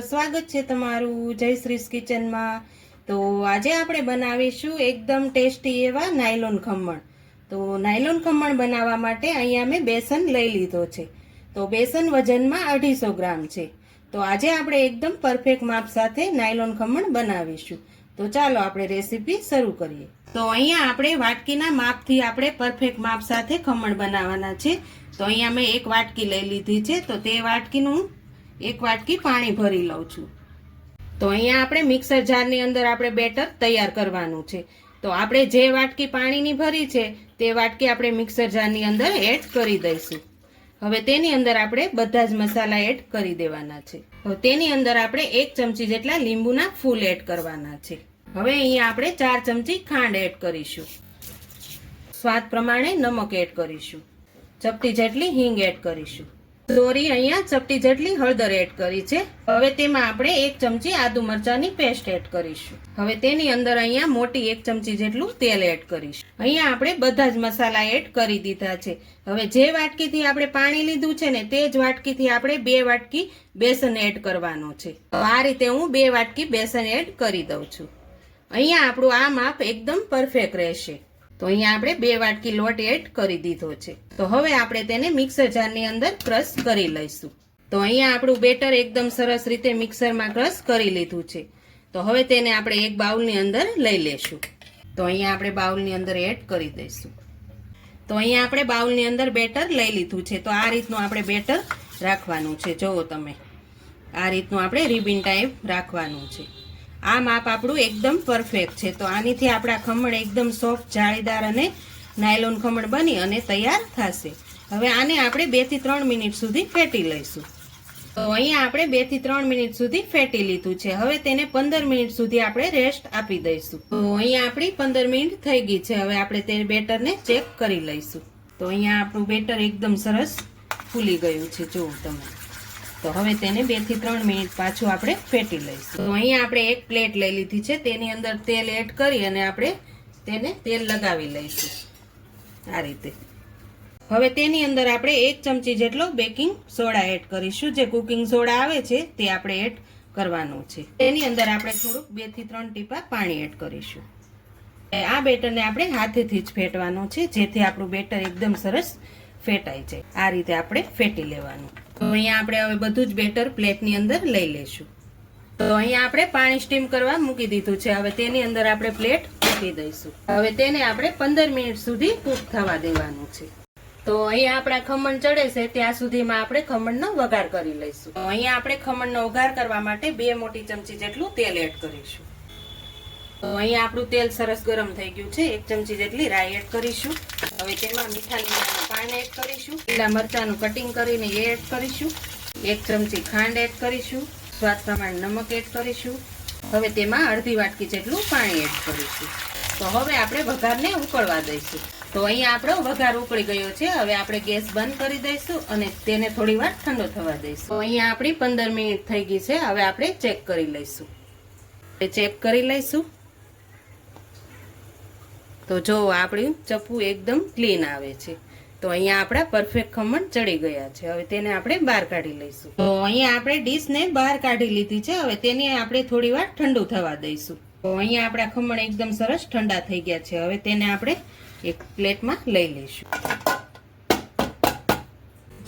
સ્વાગત છે તમારું જયશ્રીસ કિચનમાં। તો આજે આપણે બનાવીશું એકદમ ટેસ્ટી એવા નાયલોન ખમણ। તો નાયલોન ખમણ બનાવવા માટે અહીંયા મેં બેસન લઈ લીધો છે। તો બેસન વજનમાં 250 ગ્રામ છે। તો આજે આપણે એકદમ પરફેક્ટ માપ સાથે નાયલોન ખમણ બનાવીશું। તો ચાલો આપણે રેસીપી શરૂ કરીએ। તો અહીંયા આપણે વાટકીના માપથી આપણે પરફેક્ટ માપ સાથે ખમણ બનાવવાના છે। તો અહીંયા મેં એક વાટકી લઈ લીધી છે। તો તે વાટકીનું એક વાટકી પાણી ભરી લઉં છું। તો અહીંયા આપણે મિક્સર જારની અંદર આપણે બેટર તૈયાર કરવાનું છે। તો આપણે જે વાટકી પાણીની ભરી છે તે વાટકી આપણે મિક્સર જારની અંદર એડ કરી દઈશું। હવે તેની અંદર આપણે બધા જ મસાલા એડ કરી દેવાના છે। હવે તેની અંદર આપણે 1 ચમચી જેટલા લીંબુના ફૂલ એડ કરવાના છે। હવે અહીંયા આપણે 4 ચમચી ખાંડ એડ કરીશું। સ્વાદ પ્રમાણે નમક એડ કરીશું। ચપટી જેટલી હિંગ એડ કરીશું। દોરી અહીંયા ચપટી જેટલી હળદર એડ કરી છે। હવે તેમાં આપણે 1 ચમચી આદુ મરચાંની પેસ્ટ એડ કરીશું। હવે તેની અંદર અહીંયા મોટી 1 ચમચી જેટલું તેલ એડ કરીશું। અહીંયા આપણે બધા જ મસાલા એડ કરી દીધા છે। હવે જે વાટકીથી આપણે પાણી લીધું છે ને તે જ વાટકીથી આપણે 2 વાટકી બેસન એડ કરવાનો છે। તો આ રીતે હું 2 વાટકી બેસન એડ કરી દઉં છું। અહીંયા આપણું આ માપ એકદમ પરફેક્ટ રહેશે। તો અહીંયા આપણે 2 વાટકી લોટ એડ કરી દીધો છે। તો હવે આપણે તેને મિક્સર જારની અંદર ક્રશ કરી લઈશું। તો અહીંયા આપણું બેટર એકદમ સરસ રીતે મિક્સરમાં ક્રશ કરી લીધું છે। તો હવે તેને આપણે એક બાઉલની અંદર લઈ લેશું। તો અહીંયા આપણે બાઉલની અંદર એડ કરી દઈશું। તો અહીંયા આપણે બાઉલની અંદર બેટર લઈ લીધું છે। તો આ રીતનું આપણે બેટર રાખવાનું છે। જુઓ તમે આ રીતનું આપણે રિબિન ટાઈપ રાખવાનું છે। આ માપ આપણું એકદમ પરફેક્ટ છે। તો આનીથી આપણા ખમણ એકદમ સોફ્ટ જાળીદાર અને નાયલોન ખમણ બની અને તૈયાર થશે। હવે આને આપણે 2 થી 3 મિનિટ સુધી ફેટી લઈશું। તો અહીંયા આપણે 2 થી 3 મિનિટ સુધી ફેટી લીધું છે। હવે તેને 15 મિનિટ સુધી આપણે રેસ્ટ આપી દઈશું। તો અહીંયા આપણી 15 મિનિટ થઈ ગઈ છે। હવે આપણે તે બેટરને ચેક કરી લઈશું। તો અહીંયા આપણું બેટર એકદમ સરસ ફૂલી ગયું છે જુઓ તમે। તો હવે તેને 2 થી 3 મિનિટ પાછું આપણે ફેટી લઈશું। તો અહીંયા આપણે એક પ્લેટ લઈ લીધી છે। તેની અંદર તેલ એડ કરી અને આપણે તેને તેલ લગાવી લઈશું આ રીતે। હવે તેની અંદર આપણે 1 ચમચી જેટલો બેકિંગ સોડા એડ કરીશું। જે કુકિંગ સોડા આવે છે તે આપણે એડ કરવાનું છે। તેની અંદર આપણે થોડુંક 2 થી 3 ટીપા પાણી એડ કરીશું। આ બેટરને આપણે હાથેથી જ ફેટવાનું છે જેથી આપણું બેટર એકદમ સરસ ફેટાઈ જાય। આ રીતે આપણે ફેટી લેવાનું। તો અહીંયા આપણે હવે બધું જ બેટર પ્લેટની અંદર લઈ લેશું। તો અહીંયા આપણે પાણી સ્ટીમ કરવા મૂકી દીધું છે। હવે તેની અંદર આપણે પ્લેટ મૂકી દઈશું। હવે તેને આપણે 15 મિનિટ સુધી કૂક થવા દેવાનું છે। તો અહીંયા આપણા ખમણ ચડે છે ત્યાં સુધીમાં આપણે ખમણનો વઘાર કરી લઈશું। તો અહીંયા આપણે ખમણનો વઘાર કરવા માટે 2 મોટી ચમચી જેટલું તેલ એડ કરીશું। તો અહીંયા આપણું તેલ સરસ ગરમ થઈ ગયું છે। 1 ચમચી જેટલી રાઈ એડ કરીશું। હવે તેમાં મીઠા લીમડાનું પાન એડ કરીશું। લીલા મરચાંનું કટિંગ કરીને એ એડ કરીશું। 1 ચમચી ખાંડ એડ કરીશું। સ્વાદ પ્રમાણે નમક એડ કરીશું। હવે તેમાં અડધી વાટકી જેટલું પાણી એડ કરીશું। તો હવે આપણે વઘારને ઉકળવા દઈશું। તો અહીંયા આપણો વઘાર ઉકળી ગયો છે। હવે આપણે ગેસ બંધ કરી દઈશું અને તેને થોડી વાર ઠંડો થવા દઈશું। તો અહીંયા આપણી 15 મિનિટ થઈ ગઈ છે। હવે આપણે ચેક કરી લઈશું। ચેક કરી લઈશું। તો જો આપણું ચપ્પુ એકદમ ક્લીન આવે છે। તો અહીંયા આપણા પરફેક્ટ ખમણ ચડી ગયા છે। હવે તેને આપણે બહાર કાઢી લઈશું। તો અહીંયા આપણે ડીશને બહાર કાઢી લીધી છે। હવે તેને આપણે થોડી વાર ઠંડુ થવા દઈશું। તો અહીંયા આપણા ખમણ એકદમ સરસ ઠંડા થઈ ગયા છે। હવે તેને આપણે એક પ્લેટમાં લઈ લઈશું।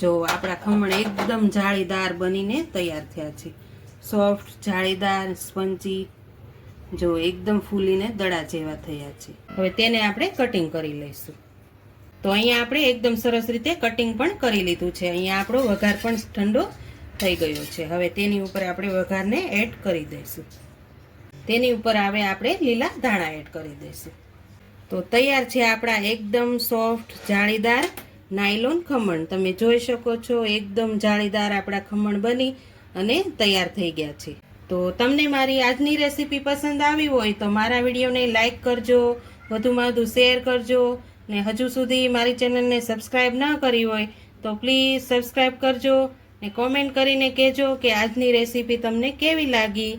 જો આપણા ખમણ એકદમ જાળીદાર બનીને તૈયાર થયા છે। સોફ્ટ જાળીદાર સ્પંજી જો એકદમ ફૂલીને દડા જેવા થયા છે। હવે તેને આપણે કટિંગ કરી લઈશું। તો અહીંયા આપણે એકદમ સરસ રીતે કટિંગ પણ કરી લીધું છે। અહીંયા આપણો વઘાર પણ ઠંડો થઈ ગયો છે। હવે તેની ઉપર આપણે વઘારને એડ કરી દઈશું। તેની ઉપર હવે આપણે લીલા ધાણા એડ કરી દઈશું। તો તૈયાર છે આપણા એકદમ સોફ્ટ જાળીદાર નાયલોન ખમણ। તમે જોઈ શકો છો એકદમ જાળીદાર આપણા ખમણ બની અને તૈયાર થઈ ગયા છે। તો તમને મારી આજની રેસીપી પસંદ આવી હોય તો મારા વિડીયોને લાઈક કરજો, વધુમાં વધુ શેર કરજો ને હજુ સુધી મારી ચેનલને સબસ્ક્રાઈબ ન કરી હોય તો પ્લીઝ સબસ્ક્રાઈબ કરજો ને કોમેન્ટ કરીને કહેજો કે આજની રેસીપી તમને કેવી લાગી।